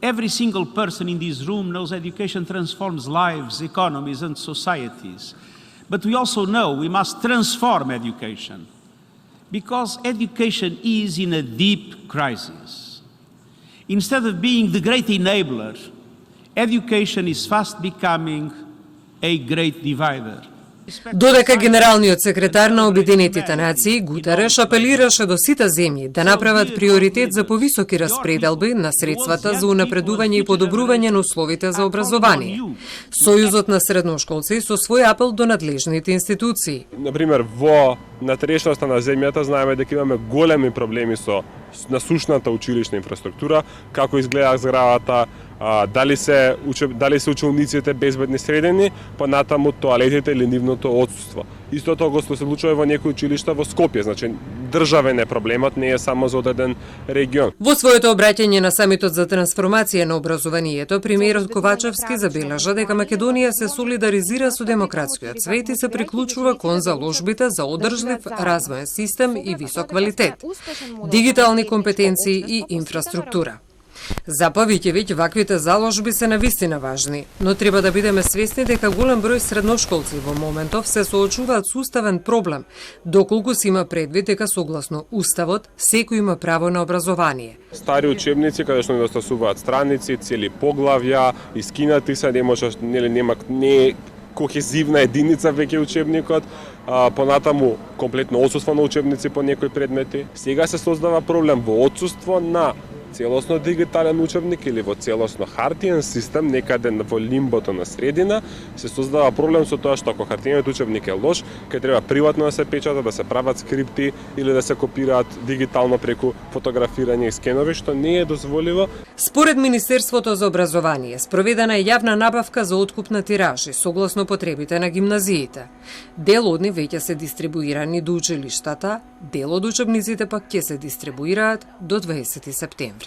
Every single person in this room knows education transforms lives, economies, and societies. But we also know we must transform education, because education is in a deep crisis. Instead of being the great enabler, education is fast becoming a great divider. Додека генералниот секретар на Обединетите нации Гутереш апелираше до сите земји да направат приоритет за повисоки распределби на средствата за унапредување и подобрување на условите за образование. Сојузот на средношколци со свој апел до надлежните институции. Например, во натрешноста на земјата знаеме дека имаме големи проблеми со насушната училишна инфраструктура, како изгледа зградата, дали се учениците безбедни средени, па натаму тоалетите или нивното отсуство. Истото го се случува во некои училишта во Скопје, значи државен е проблемот, не е само за одреден регион. Во своето обраќање на самитот за трансформација на образованието, премиерот Ковачевски забележа дека Македонија се солидаризира со демократскиот свет и се приклучува кон заложбите за одржлив развоен систем и висок квалитет, дигитални компетенции и инфраструктура. За Павиќевиќ, ваквите заложби се навистина важни, но треба да бидеме свесни дека голем број средношколци во моментов се соочуваат со уставен проблем, доколку се има предвид дека согласно Уставот секој има право на образование. Стари учебници каде што недостасуваат страници, цели поглавја, искинати се, не кохезивна единица веќе учебникот, понатаму комплетно отсуство на учебници по некои предмети. Сега се создава проблем во отсуство на целосно дигитален учебник или во целосно хартиен систем, некаде во лимбото на средина, се создава проблем со тоа што ако хартиениот учебник е лош, кај треба приватно да се печата, да се прават скрипти или да се копираат дигитално преку фотографирање и скенови, што не е дозволиво. Според Министерството за образование, спроведена е јавна набавка за откуп на тиражи, согласно потребите на гимназиите. Дел од нив веќе се дистрибуирани до училиштата, дел од учебниците пак ќе се дистрибуираат до 20 септември.